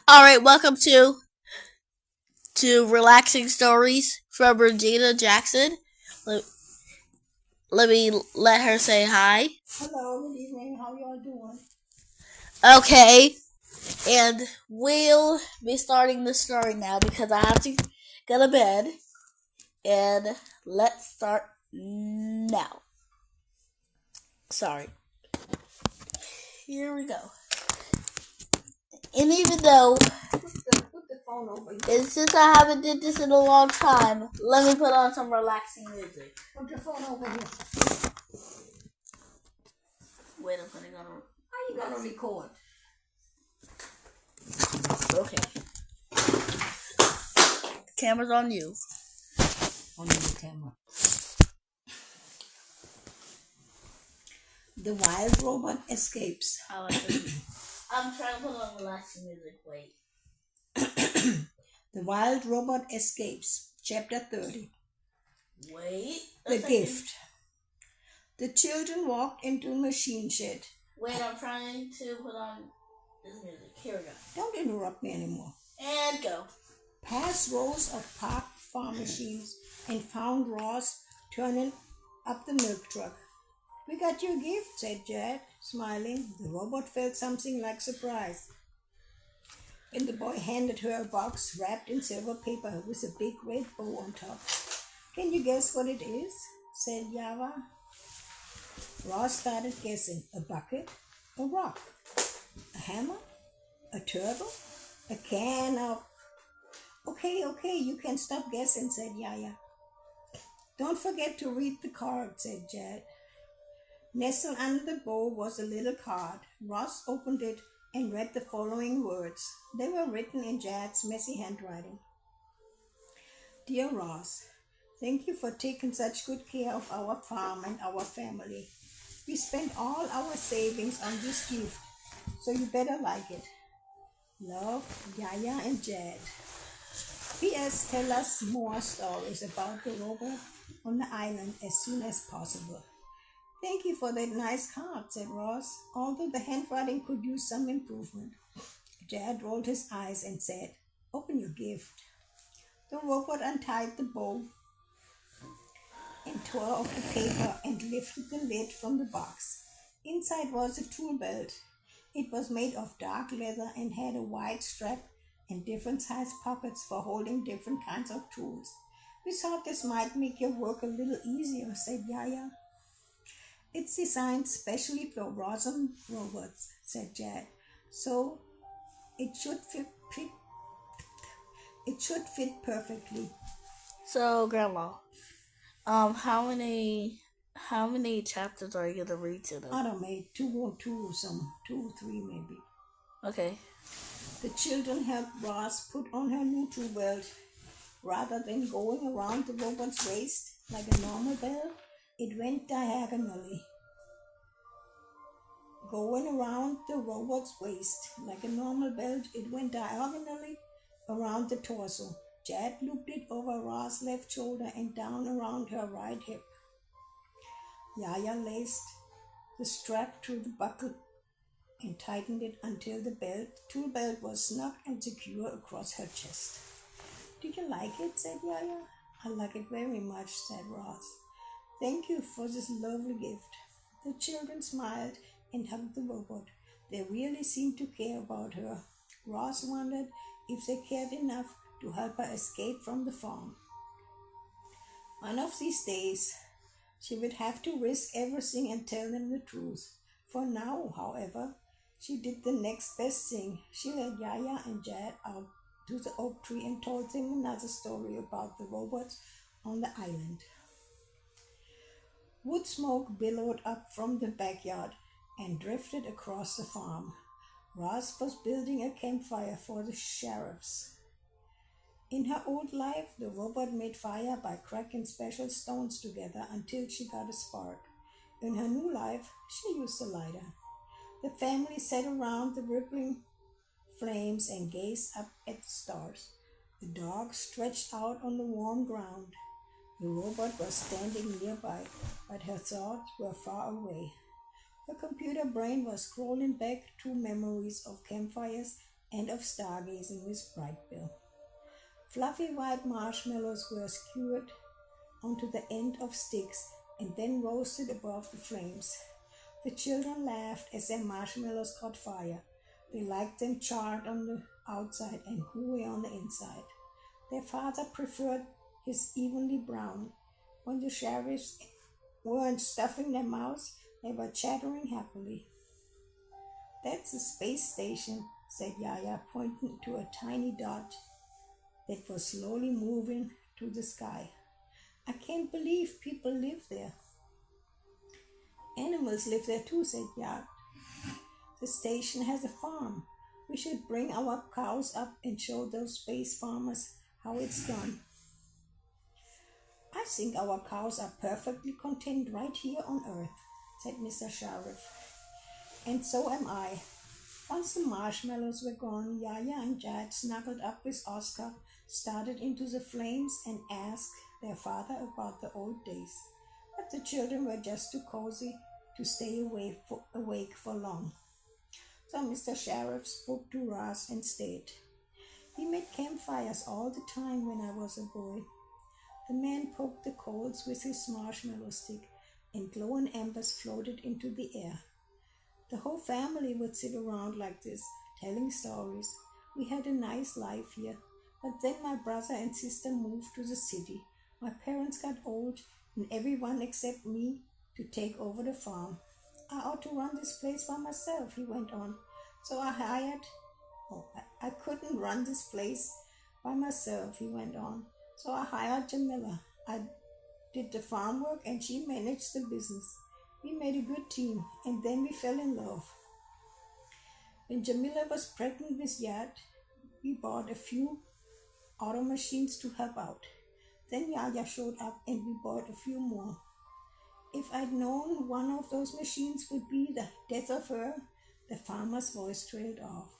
All right, welcome to relaxing stories from Regina Jackson. Let, let me let her say hi. Hello, good evening. How y'all doing? Okay, and we'll be starting the story now because I have to go to bed. And let's start now. Sorry. Here we go. And even though Put the phone over here. and since I haven't did this in a long time, let me put on some relaxing music. Put your phone over here. Wait, I'm putting on. How you gonna record? Okay. Camera's on you. On the camera. The wild robot escapes. I like it. I'm trying to put on relaxing music. Wait. The wild robot escapes. Chapter 30. Wait. The gift. The children walked into the machine shed. Wait, I'm trying to put on this music. Here we go. Don't interrupt me anymore. And go. Past rows of parked farm machines and found Ross turning up the milk truck. "We got your gift," said Jed, smiling. The robot felt something like surprise when the boy handed her a box wrapped in silver paper with a big red bow on top. "Can you guess what it is?" said Yava. Ross started guessing. A bucket? A rock? A hammer? A turtle? A can of... Okay, you can stop guessing, said Yaya. "Don't forget to read the card," said Jed. Nestled under the bow was a little card. Ross opened it and read the following words. They were written in Jad's messy handwriting. "Dear Ross, thank you for taking such good care of our farm and our family. We spent all our savings on this gift, so you better like it. Love, Yaya and Jad. P.S. Tell us more stories about the robot on the island as soon as possible." "Thank you for that nice card," said Ross, although the handwriting could use some improvement. Jad rolled his eyes and said, "Open your gift." The robot untied the bow and tore off the paper and lifted the lid from the box. Inside was a tool belt. It was made of dark leather and had a wide strap and different sized pockets for holding different kinds of tools. "We thought this might make your work a little easier," said Yaya. "It's designed specially for Rossum robots," said Jad. "So it should fit perfectly." So, Grandma, how many chapters are you gonna read to them? I don't know, two, three maybe. Okay. The children helped Ross put on her new tool belt. Rather than going around the robot's waist like a normal belt, it went diagonally. Going around the robot's waist like a normal belt, it went diagonally around the torso. Jad looped it over Ra's left shoulder and down around her right hip. Yaya laced the strap to the buckle and tightened it until the tool belt was snug and secure across her chest. "Do you like it?" said Yaya. "I like it very much," said Ross. "Thank you for this lovely gift." The children smiled and hugged the robot. They really seemed to care about her. Ross wondered if they cared enough to help her escape from the farm. One of these days, she would have to risk everything and tell them the truth. For now, however, she did the next best thing. She led Yaya and Jad out to the oak tree and told them another story about the robots on the island. Wood smoke billowed up from the backyard and drifted across the farm. Ross was building a campfire for the sheriffs. In her old life, the robot made fire by cracking special stones together until she got a spark. In her new life, she used a lighter. The family sat around the rippling flames and gazed up at the stars. The dog stretched out on the warm ground. The robot was standing nearby, but her thoughts were far away. Her computer brain was scrolling back to memories of campfires and of stargazing with Brightbill. Fluffy white marshmallows were skewered onto the end of sticks and then roasted above the flames. The children laughed as their marshmallows caught fire. They liked them charred on the outside and gooey on the inside. Their father preferred his evenly brown. When the sheriffs weren't stuffing their mouths, they were chattering happily. "That's a space station," said Yaya, pointing to a tiny dot that was slowly moving to the sky. "I can't believe people live there." "Animals live there too," said Yad. "The station has a farm. We should bring our cows up and show those space farmers how it's done." "I think our cows are perfectly content right here on Earth," said Mr. Sheriff. "And so am I." Once the marshmallows were gone, Yaya and Jad snuggled up with Oscar, started into the flames, and asked their father about the old days. But the children were just too cozy to stay awake for long. So Mr. Sheriff spoke to Ross and stayed. "We made campfires all the time when I was a boy." The man poked the coals with his marshmallow stick, and glowing embers floated into the air. "The whole family would sit around like this, telling stories. We had a nice life here, but then my brother and sister moved to the city. My parents got old, and everyone except me to take over the farm. I ought to run this place by myself," he went on. "So I hired... Oh, I couldn't run this place by myself," he went on. "So I hired Jamila. I did the farm work and she managed the business. We made a good team, and then we fell in love. When Jamila was pregnant with Yad, we bought a few auto machines to help out. Then Yaya showed up and we bought a few more. If I'd known one of those machines would be the death of her..." The farmer's voice trailed off.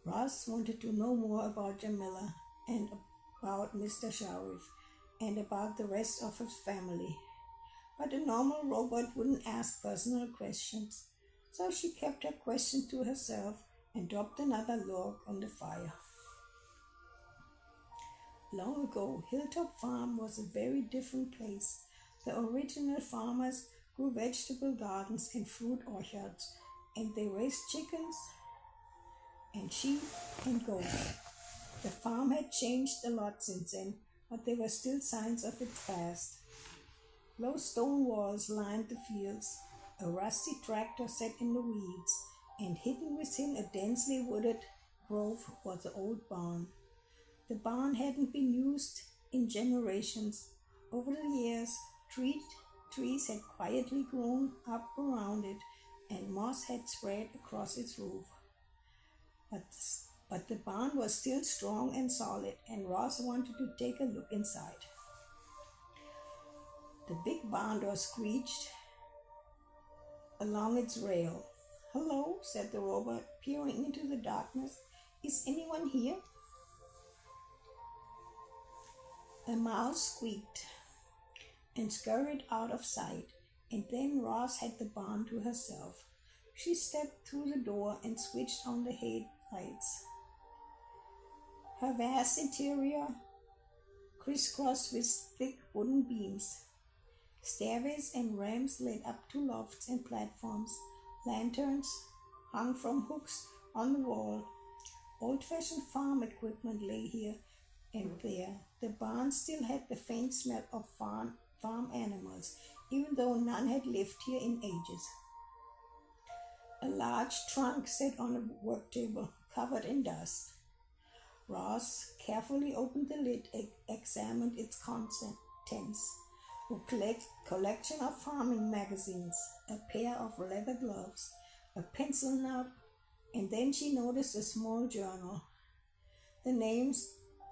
Ross wanted to know more about Jamila and about Mr. Sheriff and about the rest of his family. But a normal robot wouldn't ask personal questions, so she kept her question to herself and dropped another log on the fire. Long ago, Hilltop Farm was a very different place. The original farmers grew vegetable gardens and fruit orchards, and they raised chickens and sheep and goats. The farm had changed a lot since then, but there were still signs of its past. Low stone walls lined the fields. A rusty tractor sat in the weeds, and hidden within a densely wooded grove was the old barn. The barn hadn't been used in generations. Over the years, trees had quietly grown up around it, and moss had spread across its roof. But the barn was still strong and solid, and Ross wanted to take a look inside. The big barn door screeched along its rail. "Hello," said the robot, peering into the darkness. "Is anyone here?" A mouse squeaked and scurried out of sight, and then Ross had the barn to herself. She stepped through the door and switched on the headlights. Her vast interior crisscrossed with thick wooden beams. Stairways and ramps led up to lofts and platforms. Lanterns hung from hooks on the wall. Old-fashioned farm equipment lay here and there. The barn still had the faint smell of farm animals, even though none had lived here in ages. A large trunk sat on a work table, covered in dust. Ross carefully opened the lid and examined its contents. A collection of farming magazines, a pair of leather gloves, a pencil nub, and then she noticed a small journal. The name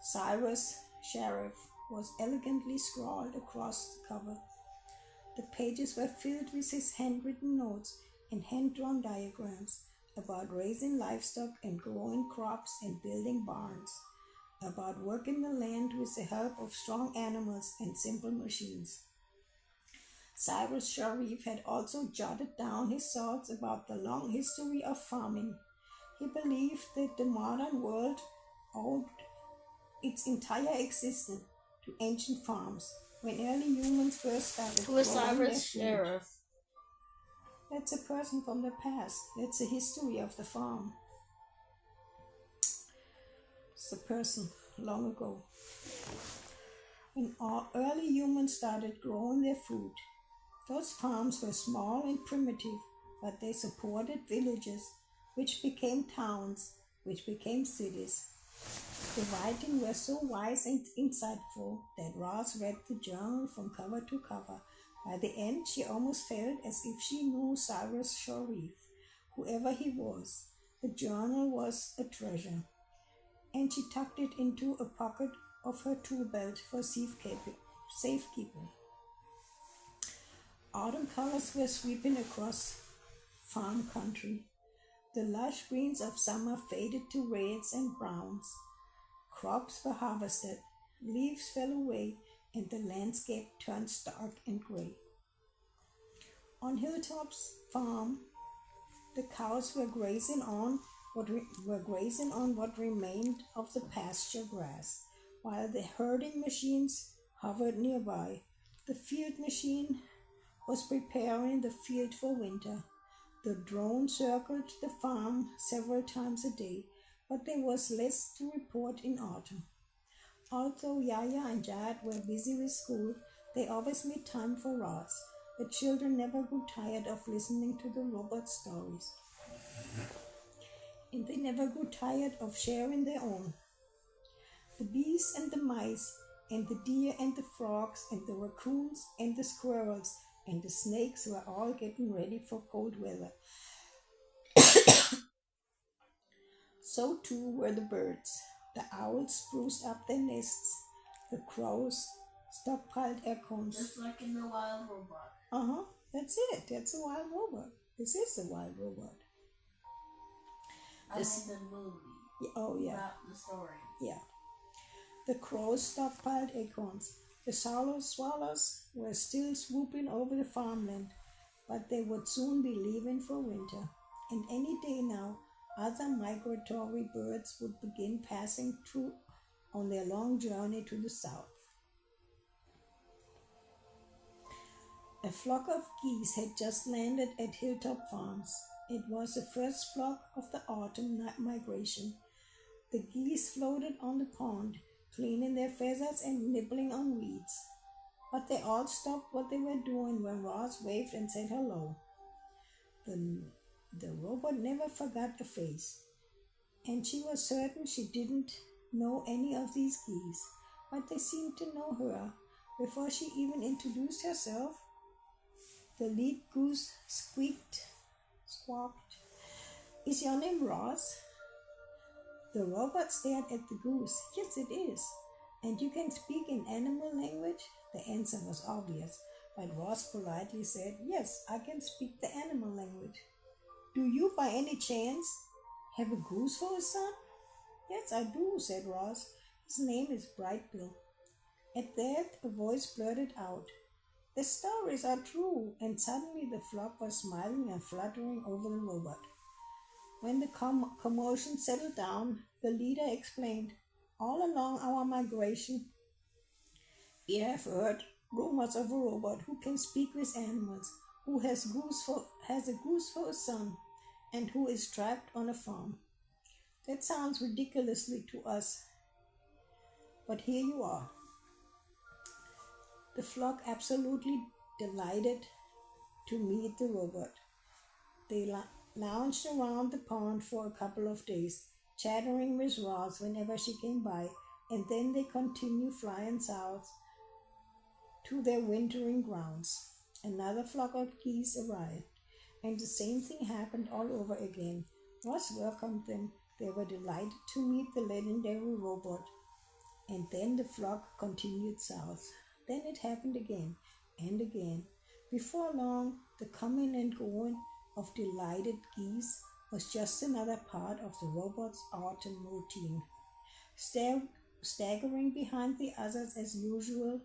Cyrus Sheriff was elegantly scrawled across the cover. The pages were filled with his handwritten notes and hand-drawn diagrams about raising livestock and growing crops and building barns, about working the land with the help of strong animals and simple machines. Cyrus Sharif had also jotted down his thoughts about the long history of farming. He believed that the modern world owed its entire existence to ancient farms when early humans first started Who is growing their Cyrus food. Sheriff? That's a person from the past. That's the history of the farm. It's a person long ago. When early humans started growing their food, those farms were small and primitive, but they supported villages, which became towns, which became cities. The writing was so wise and insightful that Roz read the journal from cover to cover. By the end, she almost felt as if she knew Cyrus Sharif, whoever he was. The journal was a treasure, and she tucked it into a pocket of her tool belt for safekeeping. Autumn colors were sweeping across farm country. The lush greens of summer faded to reds and browns. Crops were harvested, leaves fell away, and the landscape turned stark and gray. On Hilltop's farm, the cows were grazing on what remained of the pasture grass, while the herding machines hovered nearby. The field machine was preparing the field for winter. The drone circled the farm several times a day, but there was less to report in autumn. Although Yaya and Jad were busy with school, they always made time for Roz. The children never grew tired of listening to the robot stories, and they never grew tired of sharing their own. The bees and the mice, and the deer and the frogs, and the raccoons and the squirrels, and the snakes were all getting ready for cold weather. So too were the birds. The owls spruced up their nests. The crows stockpiled acorns. Just like in the Wild Robot. That's it. That's a wild robot. This is a wild robot. I mean the movie. Oh, yeah. Not the story. Yeah. The crows stockpiled acorns. The swallows were still swooping over the farmland, but they would soon be leaving for winter. And any day now, other migratory birds would begin passing through on their long journey to the south. A flock of geese had just landed at Hilltop Farms. It was the first flock of the autumn migration. The geese floated on the pond, cleaning their feathers and nibbling on weeds. But they all stopped what they were doing when Roz waved and said hello. The robot never forgot the face, and she was certain she didn't know any of these geese, but they seemed to know her. Before she even introduced herself, the lead goose squawked, "Is your name Roz?" The robot stared at the goose. "Yes, it is. And you can speak in animal language?" The answer was obvious, but Roz politely said, "Yes, I can speak the animal language." "Do you, by any chance, have a goose for a son?" "Yes, I do," said Roz. "His name is Brightbill." At that, a voice blurted out, "The stories are true," and suddenly the flock was smiling and fluttering over the robot. When the commotion settled down, the leader explained, "All along our migration, we have heard rumors of a robot who can speak with animals, who has a goose for a son, and who is trapped on a farm. That sounds ridiculously to us, but here you are." The flock absolutely delighted to meet the robot. They lounged around the pond for a couple of days, chattering with Roz whenever she came by, and then they continued flying south to their wintering grounds. Another flock of geese arrived, and the same thing happened all over again. Roz welcomed them. They were delighted to meet the legendary robot. And then the flock continued south. Then it happened again and again. Before long, the coming and going of delighted geese was just another part of the robot's autumn routine. Staggering behind the others as usual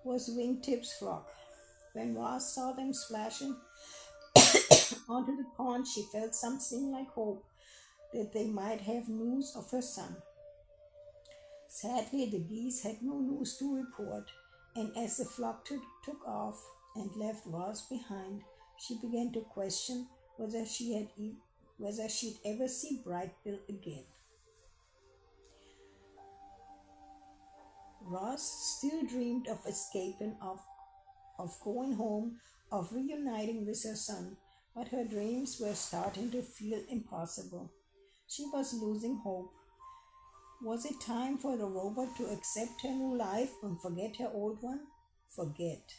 was Wingtip's flock. When Roz saw them splashing onto the pond, she felt something like hope. that they might have news of her son. Sadly, the geese had no news to report, and as the flock took off and left Ross behind, she began to question whether she'd ever see Brightbill again. Ross still dreamed of escaping, of going home, of reuniting with her son, but her dreams were starting to feel impossible. She was losing hope. Was it time for the robot to accept her new life and forget her old one? Forget.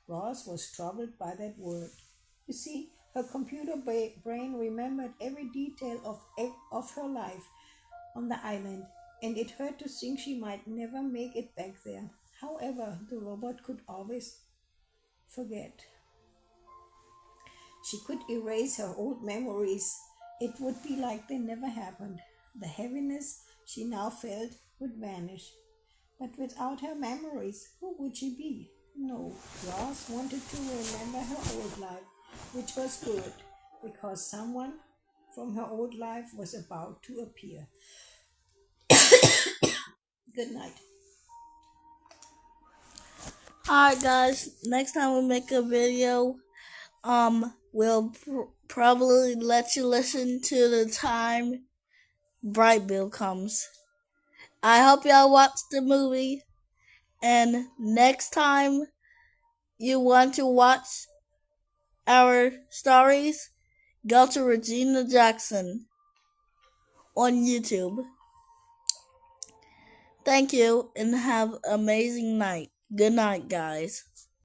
Ross was troubled by that word. You see, her computer brain remembered every detail of her life on the island, and it hurt to think she might never make it back there. However, the robot could always forget. She could erase her old memories. It would be like they never happened. The heaviness she now felt would vanish. But without her memories, who would she be? No, Ross wanted to remember her old life, which was good, because someone from her old life was about to appear. Good night. Alright guys, next time we make a video, we'll probably let you listen to the time Brightbill comes. I hope y'all watch the movie, and next time you want to watch our stories, go to Regina Jackson on YouTube. Thank you and have an amazing night. Good night, guys.